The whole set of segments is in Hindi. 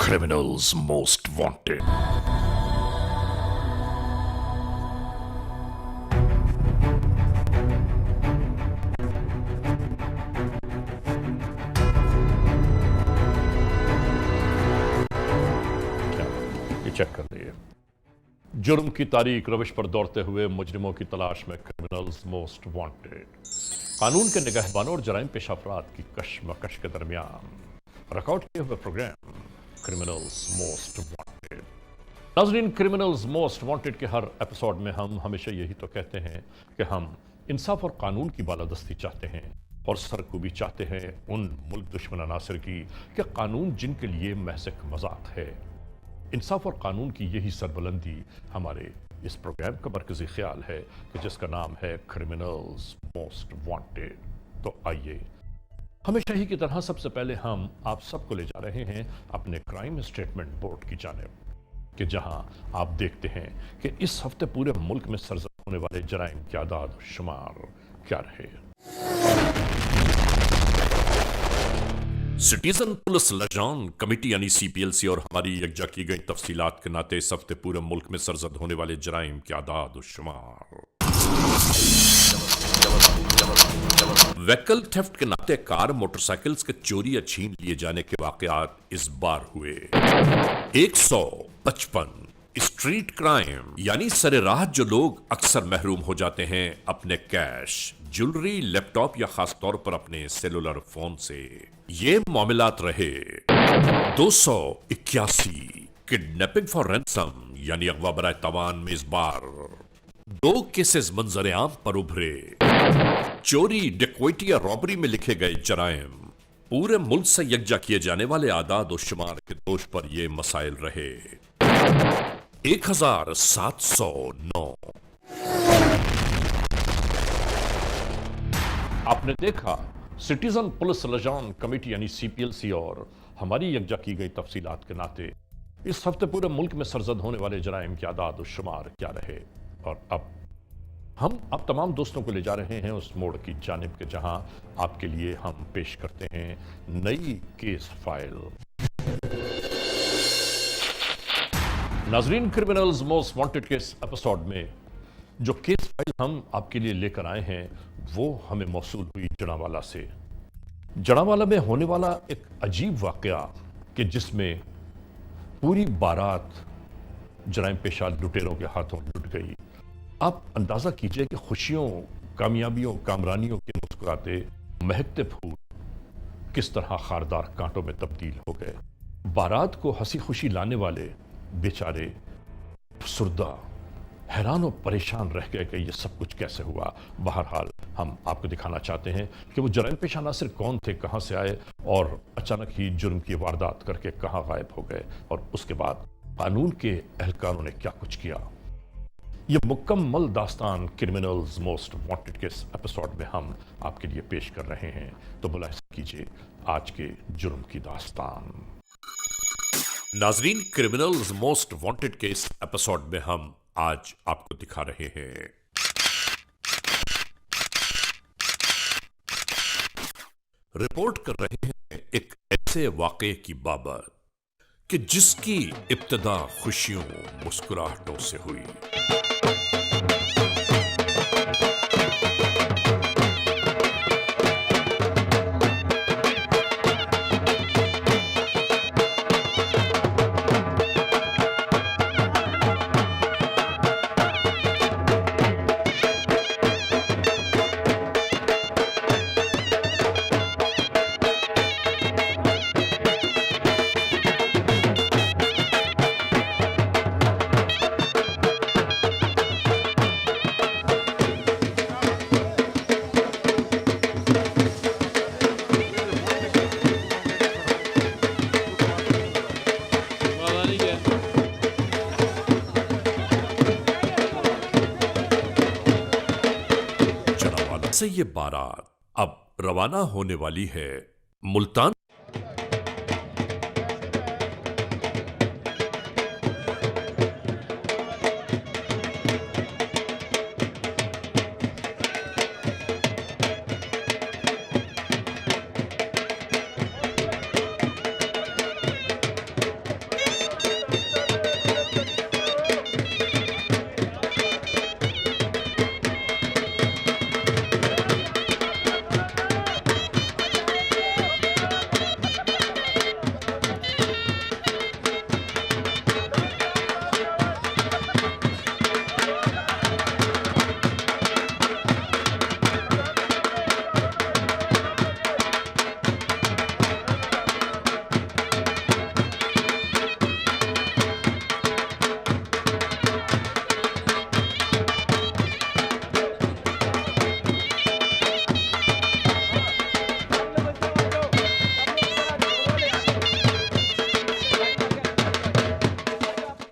Criminals Most Wanted. ये चेक कर लिए। जुर्म की तारीख रविश पर दौड़ते हुए मुजरिमों की तलाश में क्रिमिनल्स मोस्ट वांटेड। कानून के निगहबानों और जराइम पेशा अफराद की कशमकश के दरमियान रिकॉर्ड किए हुए प्रोग्राम क्रिमिनल्स मोस्ट वांटेड। नाज़रीन, क्रिमिनल्स मोस्ट वांटेड के हर एपिसोड में हम हमेशा यही तो कहते हैं कि हम इंसाफ और कानून की बालादस्ती चाहते हैं और सरखूबी चाहते हैं उन मुल्क दुश्मन अनासर की कि कानून जिनके लिए महज एक मजाक है। इंसाफ और कानून की यही सरबुलंदी हमारे इस प्रोग्राम का मरकजी ख्याल है कि जिसका नाम है क्रिमिनल्स मोस्ट वांटेड। तो आइए, हमेशा ही की तरह सबसे पहले हम आप सबको ले जा रहे हैं अपने क्राइम स्टेटमेंट बोर्ड की जानिब कि जहां आप देखते हैं कि इस हफ्ते पूरे मुल्क में सरजद होने वाले जराइम के आदाद और शुमार क्या रहे। सिटीजन पुलिस लजान कमेटी यानी CPLC और हमारी यकजा की गई तफसीलात के नाते इस हफ्ते पूरे मुल्क में सरजद होने वाले जराइम के आदाद और शुमार। व्हीकल थेफ्ट के नाते कार मोटरसाइकिल्स के चोरी या छीन लिए जाने के वाकयात इस बार हुए 155। स्ट्रीट क्राइम यानी सरेराह जो लोग अक्सर महरूम हो जाते हैं अपने कैश, ज्वेलरी, लैपटॉप या खास तौर पर अपने सेलुलर फोन से, ये मामलात रहे 281। किडनैपिंग फॉर रैंसम यानी अगवा बराए तवान में इस बार 2 केसेस मंजर आम पर उभरे। चोरी, डकैती या रॉबरी में लिखे गए जराइम, पूरे मुल्क से यकजा किए जाने वाले आदाद और शुमार के दोष पर ये मसाइल रहे 1709। आपने देखा, सिटीजन पुलिस लजान कमेटी यानी CPLC और हमारी यकजा की गई तफसीलात के नाते इस हफ्ते पूरे मुल्क में सरजद होने वाले जराइम के आदाद और शुमार क्या रहे। और अब हम आप तमाम दोस्तों को ले जा रहे हैं उस मोड़ की जानिब के जहां आपके लिए हम पेश करते हैं नई केस फाइल। नाजरीन, क्रिमिनल्स मोस्ट वांटेड के इस एपिसोड में जो केस फाइल हम आपके लिए लेकर आए हैं वो हमें मौसूल हुई जड़ावाला से। जड़ावाला में होने वाला एक अजीब वाकया कि जिसमें पूरी बारात जराइम पेशा लुटेरों के हाथों लुट गई। आप अंदाजा कीजिए कि खुशियों, कामयाबियों, कामरानियों के मुस्कुराते महकते फूल किस तरह खारदार कांटों में तब्दील हो गए। बारात को हंसी खुशी लाने वाले बेचारे सुरदा हैरान और परेशान रह गए कि ये सब कुछ कैसे हुआ। बहरहाल हम आपको दिखाना चाहते हैं कि वो जराइम पेशा नासिर कौन थे, कहां से आए और अचानक ही जुर्म की वारदात करके कहां गायब हो गए और उसके बाद कानून के एहलकारों ने क्या कुछ किया। ये मुकम्मल दास्तान क्रिमिनल्स मोस्ट वांटेड के इस एपिसोड में हम आपके लिए पेश कर रहे हैं। तो मुलाहिजा कीजिए आज के जुर्म की दास्तान। नाजरीन, क्रिमिनल्स मोस्ट वांटेड के इस एपिसोड में हम आज आपको दिखा रहे हैं रिपोर्ट कर रहे हैं एक ऐसे वाकये की बाबत कि जिसकी इब्तिदा खुशियों, मुस्कुराहटों से हुई। से ये बारात अब रवाना होने वाली है मुल्तान।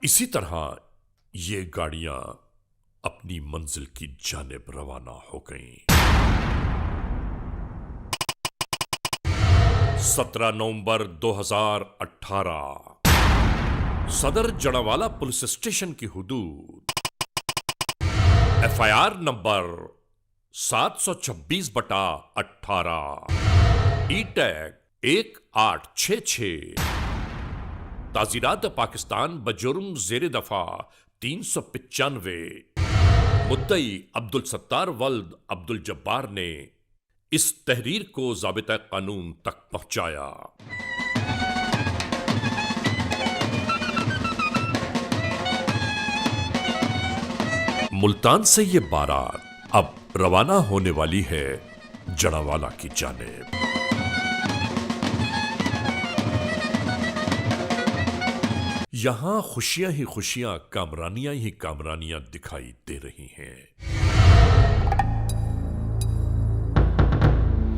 इसी तरह ये गाड़ियां अपनी मंजिल की जानिब रवाना हो गईं। 17 नवंबर 2018 सदर जड़ावाला पुलिस स्टेशन की हुदूद FIR नंबर 726/18 E-टैग 1866 ताजीरात पाकिस्तान बजुर्म जेर दफा 395 मुद्दई अब्दुल सत्तार वल्द अब्दुल जब्बार ने इस तहरीर को ज़ाबिता कानून तक पहुंचाया। मुल्तान से ये बारात अब रवाना होने वाली है जड़ावाला की जानिब। यहां खुशियां ही खुशियां, कामरानियां ही कामरानियां दिखाई दे रही हैं।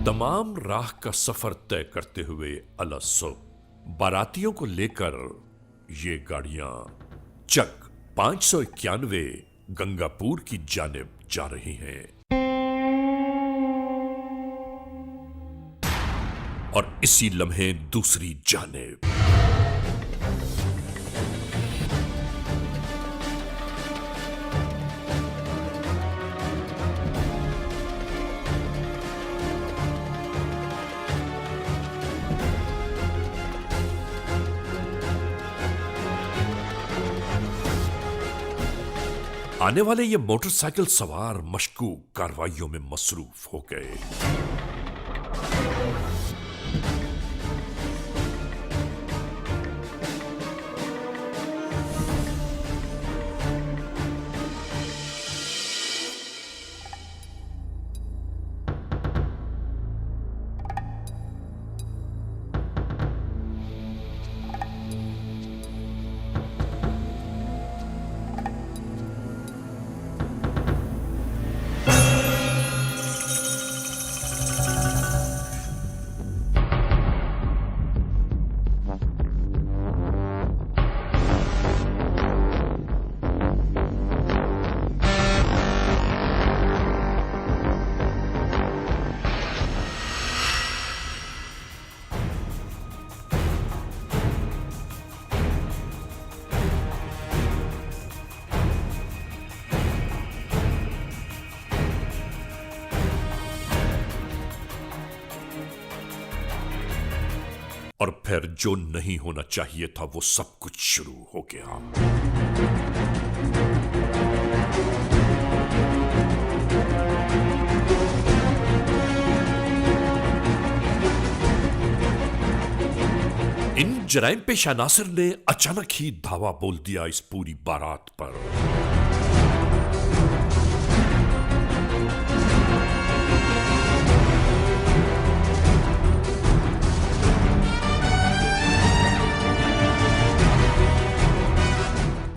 तमाम राह का सफर तय करते हुए अलसुब बारातियों को लेकर ये गाड़ियां चक 591 गंगापुर की जानिब जा रही हैं। और इसी लम्हे दूसरी जानिब आने वाले ये मोटरसाइकिल सवार मशकूक कार्रवाइयों में मसरूफ हो गए। और फिर जो नहीं होना चाहिए था वो सब कुछ शुरू हो गया। इन जराइम पेशा नासिर ने अचानक ही धावा बोल दिया इस पूरी बारात पर।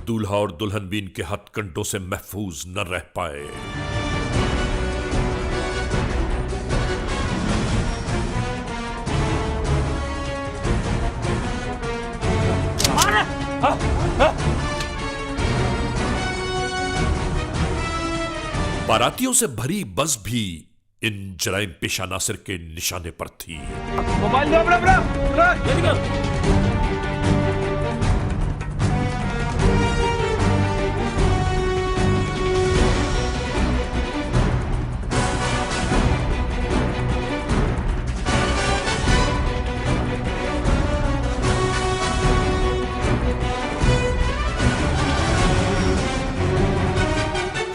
दूल्हा और दुल्हन भी इनके हथकंडों से महफूज न रह पाए। बारातियों से भरी बस भी इन जराइम पेशा नासिर के निशाने पर थी। मोबाइल दो अपना।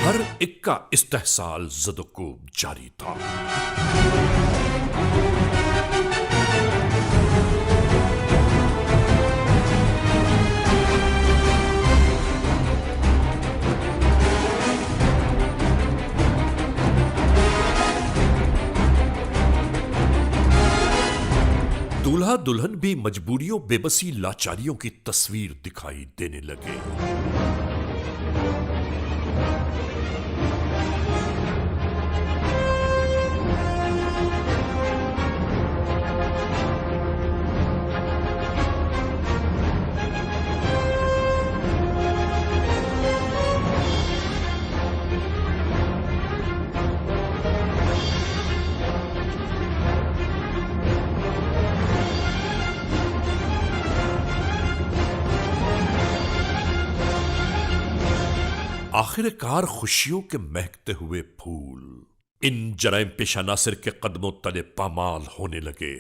हर एक का इस्तेहसाल ज़दोकोब जारी था। दूल्हा दुल्हन भी मजबूरियों, बेबसी, लाचारियों की तस्वीर दिखाई देने लगे। आखिरकार खुशियों के महकते हुए फूल इन जराइम पेशा नासिर के कदमों तले पामाल होने लगे।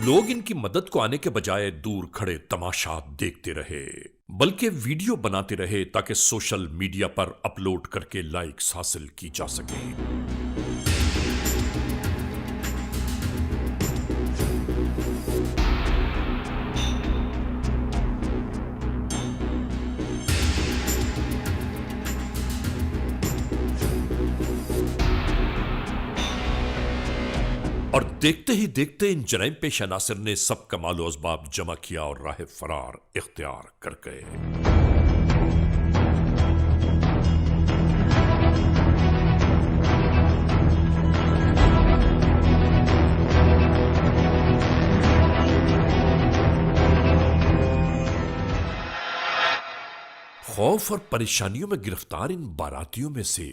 लोग इनकी मदद को आने के बजाय दूर खड़े तमाशा देखते रहे, बल्कि वीडियो बनाते रहे ताकि सोशल मीडिया पर अपलोड करके लाइक्स हासिल की जा सके। और देखते ही देखते इन जराइम पेशा नासिर ने सब कमाल असबाब जमा किया और राह फरार इख्तियार कर गए। खौफ और परेशानियों में गिरफ्तार इन बारातियों में से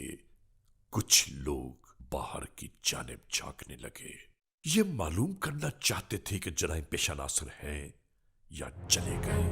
कुछ लोग बाहर की जानिब झांकने लगे। ये मालूम करना चाहते थे कि जराइम पेशा नासिर हैं या चले गए।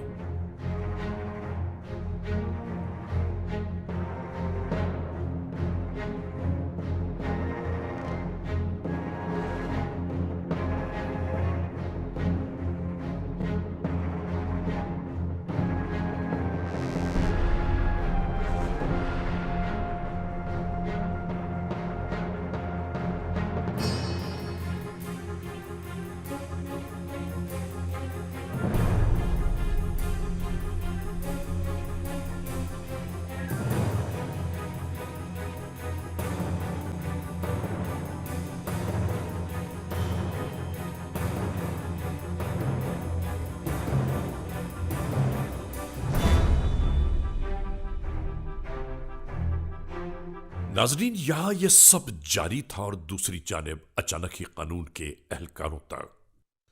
नाजरीन, यहां यह सब जारी था और दूसरी जानिब अचानक ही कानून के एहलकारों तक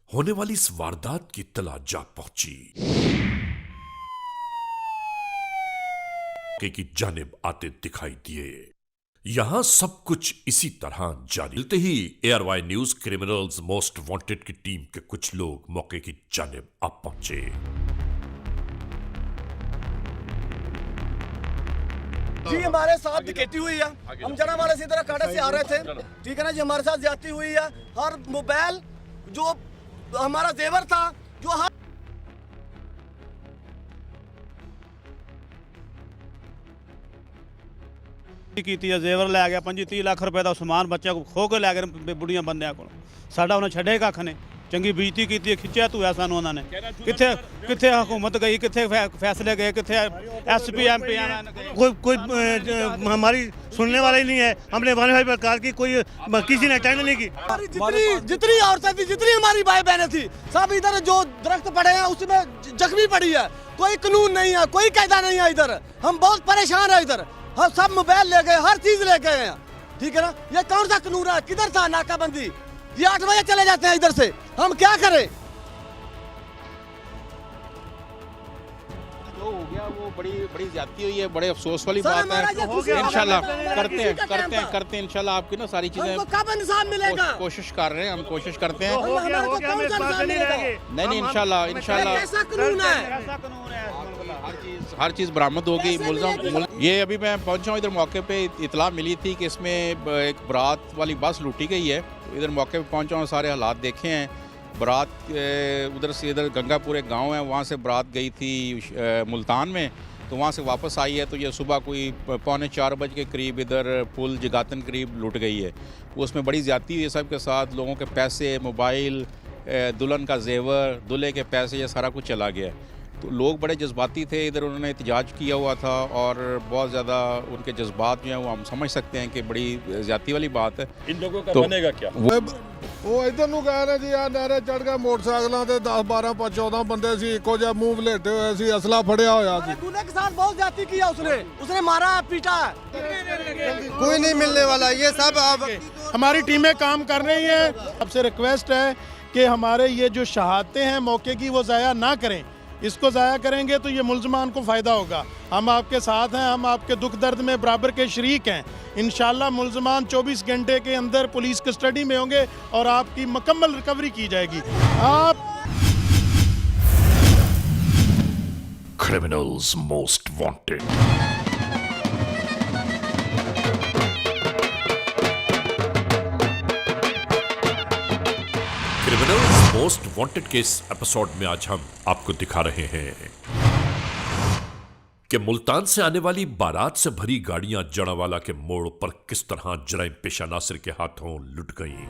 होने वाली इस वारदात की इत्तला जा पहुंची की जानिब आते दिखाई दिए। यहां सब कुछ इसी तरह जारी मिलते ही ARY news criminals most wanted की टीम के कुछ लोग मौके की जानिब आ पहुंचे। जी हमारे साथ डकैती हुई है। हम जनावाला से इधर कांटे से आ रहे थे, ठीक है ना जी। हमारे साथ ज्यादती हुई है। हर मोबाइल जो हमारा जेवर था, जो हर ਕੀਤੀ ਹੈ ਜ਼ੇਵਰ ਲੈ ਗਿਆ 25-30 ਲੱਖ ਰੁਪਏ ਦਾ ਸਮਾਨ ਬੱਚਿਆਂ ਕੋ ਖੋ ਕੇ ਲੈ ਗਏ ਬੁੜੀਆਂ ਬੰਦਿਆਂ ਕੋਲ। ਸਾਡਾ ਉਹਨਾਂ ਛੱਡੇ ਕੱਖ ਨੇ, ਚੰਗੀ ਬੇਇੱਜ਼ਤੀ ਕੀਤੀ ਹੈ, ਖਿੱਚਿਆ ਧੂਆ ਸਾਨੂੰ ਉਹਨਾਂ ਨੇ। ਕਿੱਥੇ ਕਿੱਥੇ ਹਕੂਮਤ गई, कितने फैसले गए, कितने SP MP कोई हमारी सुनने वाला ही नहीं है। हमने वन भाई प्रकार की कोई किसी ने अटेंड नहीं की। जितनी औरतें थी, जितनी हमारी भाई बहनें थी, सब इधर जो दरख्त पड़े हैं उसमें जख्मी पड़ी है। कोई कानून नहीं है, कोई कायदा नहीं है इधर। हम बहुत परेशान है इधर। हम सब मोबाइल ले गए, हर चीज ले गए हैं, ठीक है ना। ये कौन सा कानून है? किधर था नाकाबंदी? ये 8 बजे चले जाते हैं इधर से, हम क्या करें? जो हो गया वो बड़ी ज्यादती हुई है, बड़े अफसोस वाली बात है। इंशाल्लाह करते हैं इंशाल्लाह आपकी ना सारी चीजें कब इंसाफ मिलेगा? कोशिश कर रहे हैं, हम कोशिश करते हैं। नहीं इंशाल्लाह इंशाल्लाह कानून है। हर चीज़ बरामद होगी। मुलज़म ये अभी मैं पहुंचा हूँ इधर, मौके पे इतला मिली थी कि इसमें एक बारात वाली बस लूटी गई है। इधर मौके पे पहुंचा हूँ, सारे हालात देखे हैं। बारात उधर से इधर गंगापुर एक गांव है, वहाँ से बारात गई थी मुल्तान में, तो वहाँ से वापस आई है। तो ये सुबह कोई 3:45 बजे के करीब इधर पुल जगातन करीब लूट गई है। उसमें बड़ी ज़्यादती हुई है सब के साथ। लोगों के पैसे, मोबाइल, दुल्हन का जेवर, दूल्हे के पैसे, ये सारा कुछ चला गया है। तो लोग बड़े जज्बाती थे इधर, उन्होंने एहतजाज किया हुआ था और बहुत ज़्यादा उनके जज्बात जो हैं वो हम समझ सकते हैं कि बड़ी ज़्यादती वाली बात है। इन लोगों का तो बनेगा क्या? ਉਹ ਇਧਰ ਨੂੰ ਗਏ ਨੇ ਜੀ, ਆ ਨਹਿਰੇ ਚੜ ਕੇ ਮੋਟਰਸਾਈਕਲਾਂ ਤੇ 10 12 14 ਬੰਦੇ ਸੀ, ਇੱਕੋ ਜਿਹਾ ਮੂੰਹ ਵਲੇਟੇ ਹੋਏ ਸੀ, ਅਸਲਾ ਫੜਿਆ ਹੋਇਆ ਸੀ। दूल्हे के साथ बहुत ज्यादती किया उसने मारा पीटा। कोई नहीं मिलने वाला। ये सब अब हमारी टीमें काम कर रही हैं। आपसे रिक्वेस्ट है कि हमारे ये जो शहादतें हैं मौके की वो ज़ाया ना करें। इसको ज़ाया करेंगे तो ये मुल्ज़मान को फ़ायदा होगा। हम आपके साथ हैं, हम आपके दुख दर्द में बराबर के शरीक हैं। इंशाल्लाह मुल्ज़मान 24 घंटे के अंदर पुलिस कस्टडी में होंगे और आपकी मुकम्मल रिकवरी की जाएगी। आप Criminals Most Wanted. Criminals most wanted के इस एपिसोड में आज हम आपको दिखा रहे हैं कि मुल्तान से आने वाली बारात से भरी गाड़ियां जड़ावाला के मोड़ पर किस तरह जराइम पेशा नासिर के हाथों लुट गईं।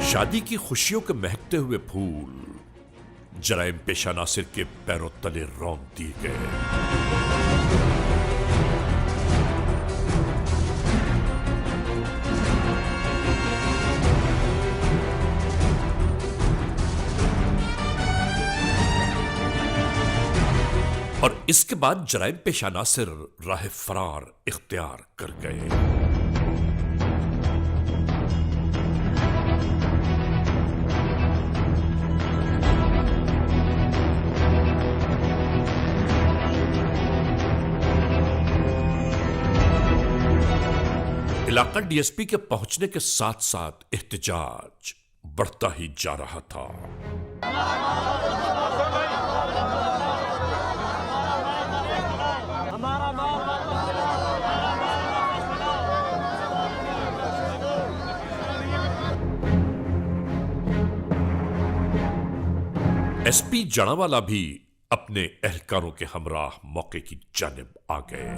शादी की खुशियों के महकते हुए फूल जराइम पेशा नासिर के पैरों तले रौंद दिए गए। और इसके बाद जराइम पेशा नासिर राह फरार इख्तियार कर गए। इलाका डीएसपी के पहुंचने के साथ साथ एहतजाज बढ़ता ही जा रहा था। एसपी जड़ावाला भी अपने एहलकारों के हमराह मौके की जानिब आ गए।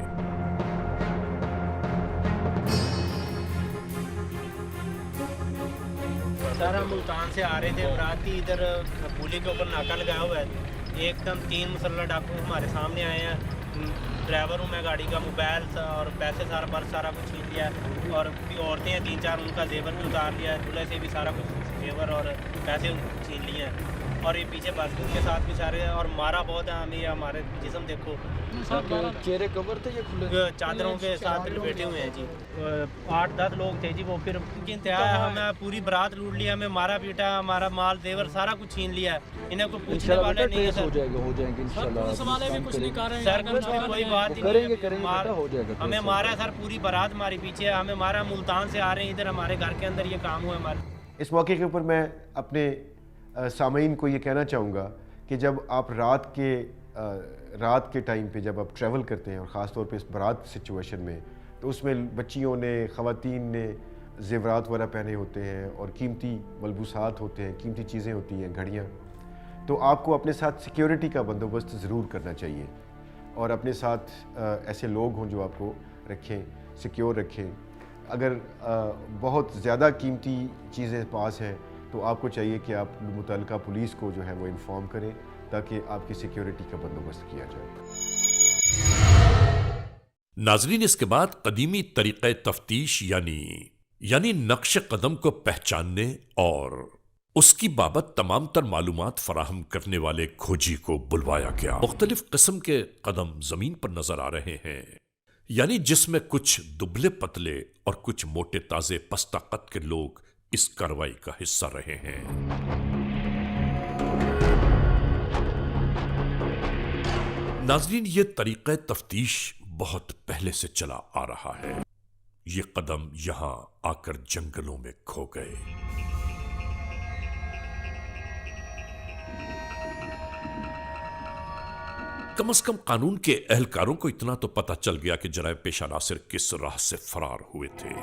सर हम मुल्तान से आ रहे थे, राती इधर पुली के ऊपर नाका लगाया हुआ है। एकदम 3 मुसल्लह डाकू हमारे सामने आए हैं। ड्राइवर हूँ मैं, गाड़ी का मोबाइल और पैसे सारा पर्स सारा कुछ छीन लिया। और औरतें हैं 3-4, उनका जेवर भी उतार लिया है। दूल्हे से भी सारा कुछ जेवर और पैसे छीन लिए हैं। और ये पीछे बस के साथ भी सारे और मारा बहुत है हमें। हमारे जिस्म देखो, चेहरे कवर थे ये खुले, चादरों के साथ बैठे हुए हैं जी। 8-10 लोग थे जी। वो फिर इंतहा हमें पूरी बारात लूट लिया, हमें मारा पीटा, हमारा माल जेवर सारा कुछ छीन लिया। इन्हें कोई पूछने वाले नहीं है सर। हो जाएंगे इंशाल्लाह। सर कुछ कोई बात नहीं करेंगे। हमें मारा सर, पूरी बारात हमारी पीछे है। हमें मारा, मुल्तान से आ रहे हैं इधर, हमारे घर के अंदर ये काम हुआ हमारे। इस मौके के ऊपर मैं अपने सामीन को ये कहना चाहूँगा कि जब आप रात के टाइम पे जब आप ट्रैवल करते हैं और ख़ास तौर पे इस बारात सिचुएशन में, तो उसमें बच्चियों ने, ख़वातीन ने ज़ेवरात वगैरह पहने होते हैं और कीमती मलबूसात होते हैं, कीमती चीज़ें होती हैं, घड़ियाँ। तो आपको अपने साथ सिक्योरिटी का बंदोबस्त ज़रूर करना चाहिए और अपने साथ ऐसे लोग हों जो आपको रखें, सिक्योर रखें। अगर बहुत ज़्यादा कीमती चीज़ें पास हैं तो आपको चाहिए कि आप मुतल्लिका पुलिस को जो है वो इन्फॉर्म करें ताकि आपकी सिक्योरिटी का बंदोबस्त किया जाए। नाजरीन, इसके बाद कदीमी तरीक़े तफ्तीश यानी नक्श कदम को पहचानने और उसकी बाबत तमाम तर मालूमात फराहम करने वाले खोजी को बुलवाया गया। मुख्तलिफ किस्म के कदम जमीन पर नजर आ रहे हैं, यानी जिसमें कुछ दुबले पतले और कुछ मोटे ताजे पस्ताकत के लोग इस कार्रवाई का हिस्सा रहे हैं। नाज़रीन, ये तरीक़े तफ्तीश बहुत पहले से चला आ रहा है। ये कदम यहां आकर जंगलों में खो गए। कम से कम कानून के एहलकारों को इतना तो पता चल गया कि जराइम पेशा नासिर किस राह से फरार हुए थे।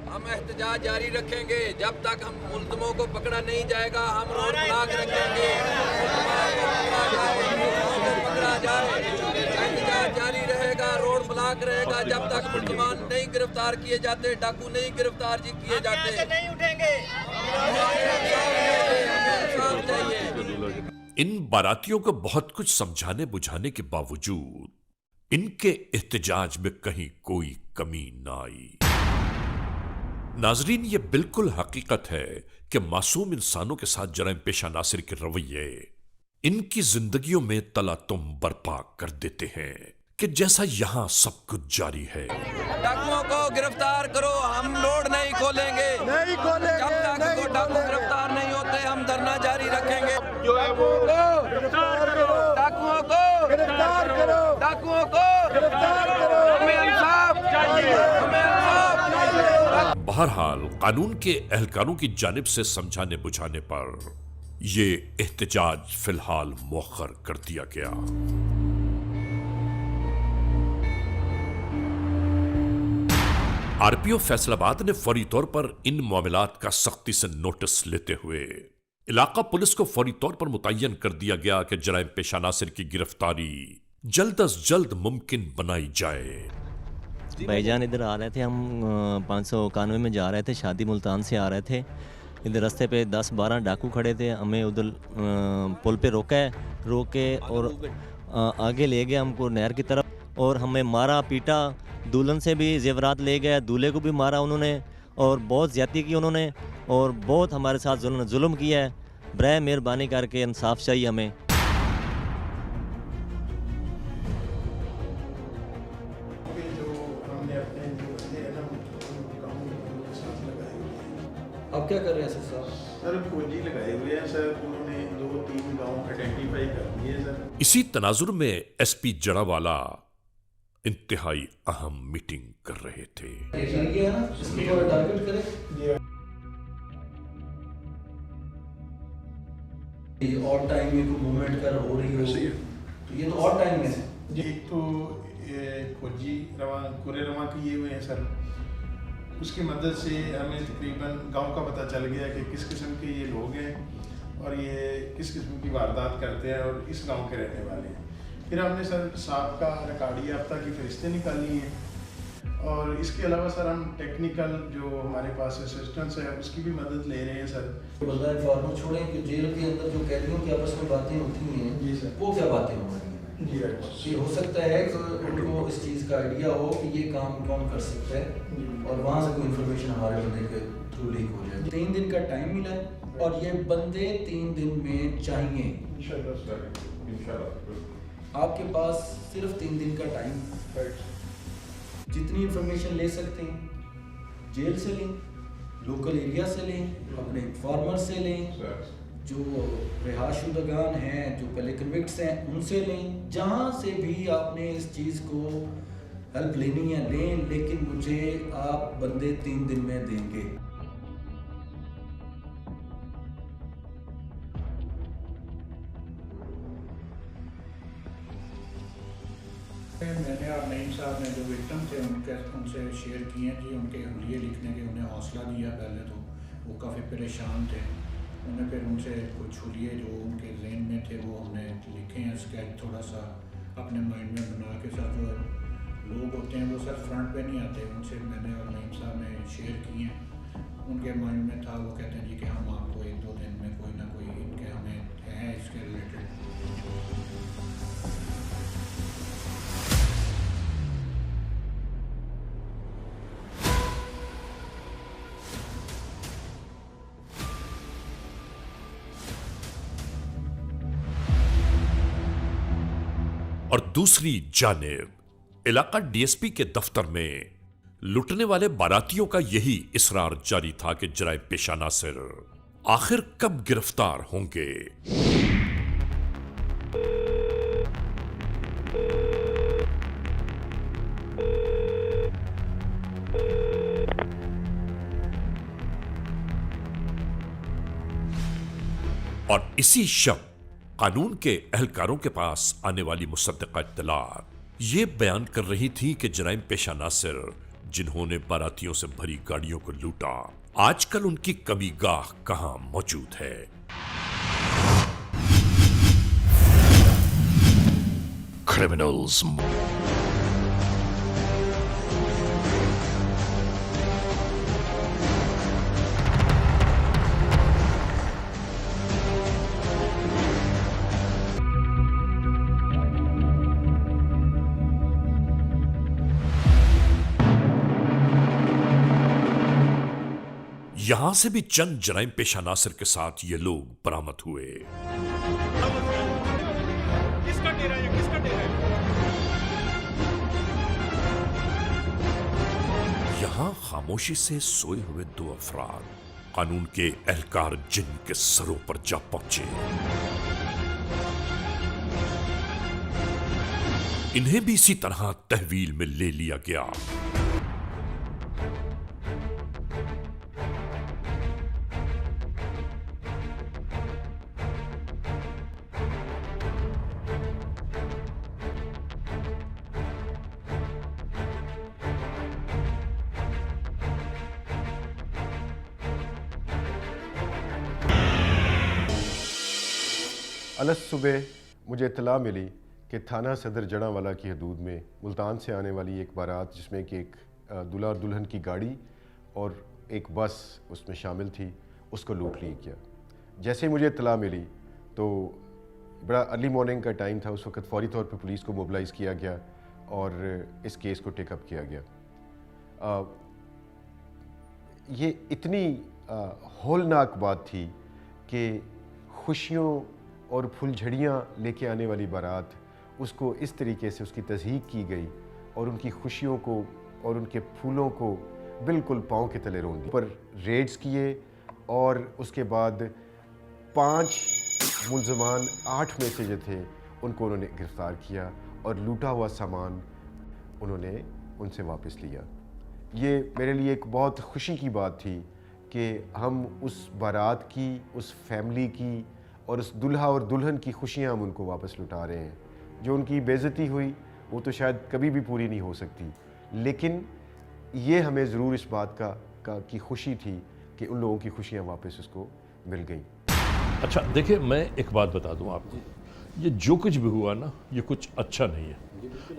हम एहतजाज जारी रखेंगे जब तक हम मुल्ज़िमों को पकड़ा नहीं जाएगा। हम रोड ब्लॉक रखेंगे, पकड़ा जाए, एहतजाज जारी रहेगा, रोड ब्लॉक रहेगा जब तक मुल्ज़िमान नहीं गिरफ्तार किए जाते, डाकू नहीं गिरफ्तार किए जाते। नहीं उठेंगे। इन बारातियों को बहुत कुछ समझाने बुझाने के बावजूद इनके एहतजाज में कहीं कोई कमी ना आई। नाजरीन, ये बिल्कुल हकीकत है कि मासूम इंसानों के साथ जराइम पेशा नासिर के रवैये इनकी जिंदगियों में तलातुम बर्पा कर देते हैं कि जैसा यहां सब कुछ जारी है। डाकुओं को गिरफ्तार करो, हम लोड नहीं खोलेंगे, जब तक वो डाकू गिरफ्तार नहीं होते हम धरना जारी रखेंगे। जो है वो गिरफ्तार करो, डाकुओं को गिरफ्तार करो, डाकुओं को गिरफ्तार करो, हमें इंसाफ चाहिए, हमें इंसाफ चाहिए। बहरहाल कानून के एहलकारों की जानिब से समझाने बुझाने पर ये एहतजाज फिलहाल मौखर कर दिया गया। आरपीओ फैसलाबाद ने फौरी तौर पर इन मामलात का सख्ती से नोटिस लेते हुए इलाका पुलिस को फौरी तौर पर मुतय्यन कर दिया गया कि जराइम पेशा नासिर की गिरफ्तारी जल्द अज जल्द मुमकिन बनाई जाए। भाईजान इधर आ रहे थे, हम 591 में जा रहे थे, शादी मुल्तान से आ रहे थे। इधर रास्ते पे 10-12 डाकू खड़े थे, हमें उधर पुल पे रोक के और आगे ले गए हमको नहर की तरफ और हमें मारा पीटा। दुल्हन से भी जेवरात ले गए, दूल्हे को भी मारा उन्होंने और बहुत ज़्यादती की उन्होंने और बहुत हमारे साथ जुल्म किया है। बराए मेहरबानी करके इंसाफ चाहिए हमें। अब क्या कर रहे हैं सर? सर फौजी लगाए हुए हैं सर, उन्होंने 2-3 गाँव आइडेंटिफाई कर दिए सर। इसी तनाजुर में एसपी जड़ावाला इंतहाई अहम मीटिंग कर रहे थे। और टाइम में कोई मूवमेंट कर हो रही हो तो ये तो और टाइम में है। एक तो फौजी कुरे रवा किए हुए हैं सर, उसकी मदद से हमें तकरीबन गांव का पता चल गया कि किस किस्म के ये लोग हैं और ये किस किस्म की वारदात करते हैं और इस गांव के रहने वाले हैं। फिर हमने सर साहब का रिकॉर्डी याफ्ता की फरिश्ते निकाली हैं और इसके अलावा सर हम टेक्निकल जो हमारे पास असिस्टेंस है उसकी भी मदद ले रहे हैं सर। बल्दार फॉर्मल छोड़ें कि जेल के अंदर जो कैदियों की आपस में बातें होती हैं जी सर, वो क्या बातें हो रही हैं? जी सर, ये हो सकता है कि उनको इस चीज़ का आइडिया हो कि ये काम कौन कर सकता है और वहाँ से कोई इन्फॉर्मेशन हमारे बंदे के थ्रू लीक हो जाए। 3 दिन का टाइम मिला है और ये बंदे 3 दिन में चाहिए। इंशाल्लाह सर, इंशाल्लाह आपके पास सिर्फ 3 दिन का टाइम, जितनी इन्फॉर्मेशन ले सकते हैं जेल से लें, लोकल एरिया से लें, अपने फार्मर से लें, जो रिहाशुदगान हैं, जो पहले कन्विक्ट्स हैं उनसे लें, जहाँ से भी आपने इस चीज़ को हेल्प लेनी है लें, लेकिन मुझे आप बंदे 3 दिन में देंगे। मैंने और नईम साहब ने जो विक्टिम थे उनसे शेयर किए हैं जी, उनके हलिए लिखने के उन्हें हौसला दिया। पहले तो वो काफ़ी परेशान थे, उन्हें फिर उनसे कुछ हुलिये जो उनके जहन में थे वो हमने लिखे हैं स्केच थोड़ा सा अपने माइंड में बना के। सर जो लोग होते हैं वो सर फ्रंट पे नहीं आते, उनसे मैंने और नईम साहब ने शेयर किए हैं। उनके माइंड में था, वो कहते हैं जी कि हम आपको 1-2 दिन में कोई ना कोई इनके हमें हैं इसके रिलेटेड। और दूसरी जानिब इलाका डीएसपी के दफ्तर में लुटने वाले बारातियों का यही इसरार जारी था कि जराइम पेशा नासिर आखिर कब गिरफ्तार होंगे। और इसी शब कानून के एहलकारों के पास आने वाली मुसद्दका इत्तलात ये बयान कर रही थी कि जराइम पेशा नासिर जिन्होंने बारातियों से भरी गाड़ियों को लूटा, आजकल उनकी कमी गाह कहां मौजूद है। क्रिमिनल्स यहां से भी चंद जराइम पेशा नासिर के साथ ये लोग बरामद हुए। किसका डेरा है? किसका डेरा है? यहां खामोशी से सोए हुए दो अफराद कानून के एहलकार जिनके सरों पर जा पहुंचे। इन्हें भी इसी तरह तहवील में ले लिया गया। अलस सुबह मुझे इत्तला मिली कि थाना सदर जड़ांवाला की हदूद में मुल्तान से आने वाली एक बारात, जिसमें कि एक दूल्हा और दुल्हन की गाड़ी और एक बस उसमें शामिल थी, उसको लूट लिया गया। जैसे ही मुझे इत्तला मिली तो बड़ा अर्ली मॉर्निंग का टाइम था, उस वक्त फौरी तौर पर पुलिस को मोबिलाइज़ किया गया और इस केस को टेकअप किया गया। ये इतनी हौलनाक बात थी कि खुशियों और फुलझड़ियाँ लेके आने वाली बारात, उसको इस तरीके से उसकी तज़हीक की गई और उनकी खुशियों को और उनके फूलों को बिल्कुल पाँव के तले रोन दिया। पर रेड्स किए और उसके बाद 5 मुल्ज़मान 8 में से जो थे उनको उन्होंने गिरफ़्तार किया और लूटा हुआ सामान उन्होंने उनसे वापस लिया। ये मेरे लिए एक बहुत खुशी की बात थी कि हम उस बारात की, उस फैमिली की और उस दुल्हा और दुल्हन की खुशियाँ हम उनको वापस लुटा रहे हैं। जो उनकी बेइज्जती हुई वो तो शायद कभी भी पूरी नहीं हो सकती, लेकिन ये हमें ज़रूर इस बात की खुशी थी कि उन लोगों की खुशियाँ वापस उसको मिल गई। अच्छा देखिए, मैं एक बात बता दूं आपको, ये जो कुछ भी हुआ ना, ये कुछ अच्छा नहीं है,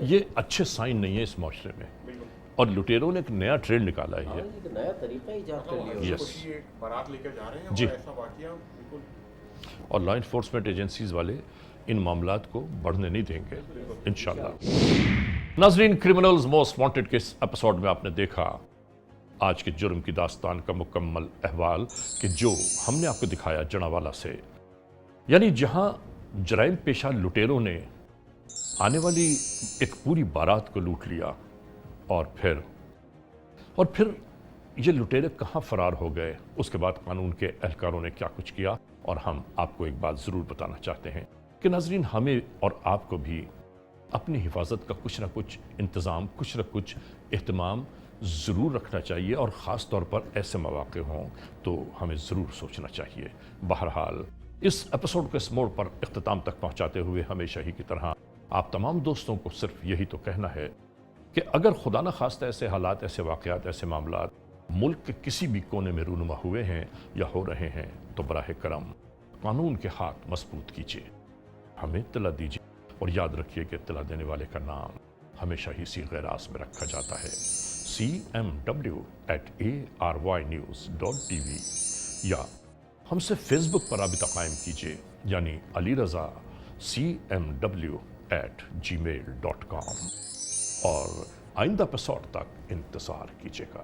ये अच्छे साइन नहीं है इस माशरे में। और लुटेरों ने एक नया ट्रेंड निकाला है, एक नया तरीका ईजाद कर लिया। यस, बारात लेकर जा रहे हैं जी। और ऐसा वाकया बिल्कुल। और लॉ इन्फोर्समेंट एजेंसीज वाले इन मामलात को बढ़ने नहीं देंगे इंशाल्लाह। नाजरीन, क्रिमिनल्स मोस्ट वांटेड के इस एपिसोड में आपने देखा आज के जुर्म की दास्तान का मुकम्मल अहवाल कि जो हमने आपको दिखाया जड़ांवाला से, यानी जहां जराइम पेशा लुटेरों ने आने वाली एक पूरी बारात को लूट लिया और फिर ये लुटेरे कहाँ फरार हो गए, उसके बाद कानून के एहलकारों ने क्या कुछ किया। और हम आपको एक बात ज़रूर बताना चाहते हैं कि नाजरीन, हमें और आपको भी अपनी हिफाजत का कुछ ना कुछ इंतज़ाम, कुछ ना कुछ एहतमाम ज़रूर रखना चाहिए और ख़ास तौर पर ऐसे मौक़े हों तो हमें ज़रूर सोचना चाहिए। बहरहाल, इस एपिसोड को इस मोड़ पर इख्तिताम तक पहुँचाते हुए हमेशा ही की तरह आप तमाम दोस्तों को सिर्फ यही तो कहना है कि अगर खुदा न खास्ता ऐसे हालात, ऐसे वाक़यात, ऐसे मामलात मुल्क के किसी भी कोने में रूनुमा हुए हैं या हो रहे हैं तो बराह करम कानून के हाथ मजबूत कीजिए, हमें इत्तला दीजिए और याद रखिए कि इत्तला देने वाले का नाम हमेशा ही सीग़े रास में रखा जाता है, cmw@arYnews.tv, या हमसे फेसबुक पर राबिता कायम कीजिए, यानी अली रज़ा cmw@gmail.com। और आइंदा एपिसोड तक इंतज़ार कीजिएगा।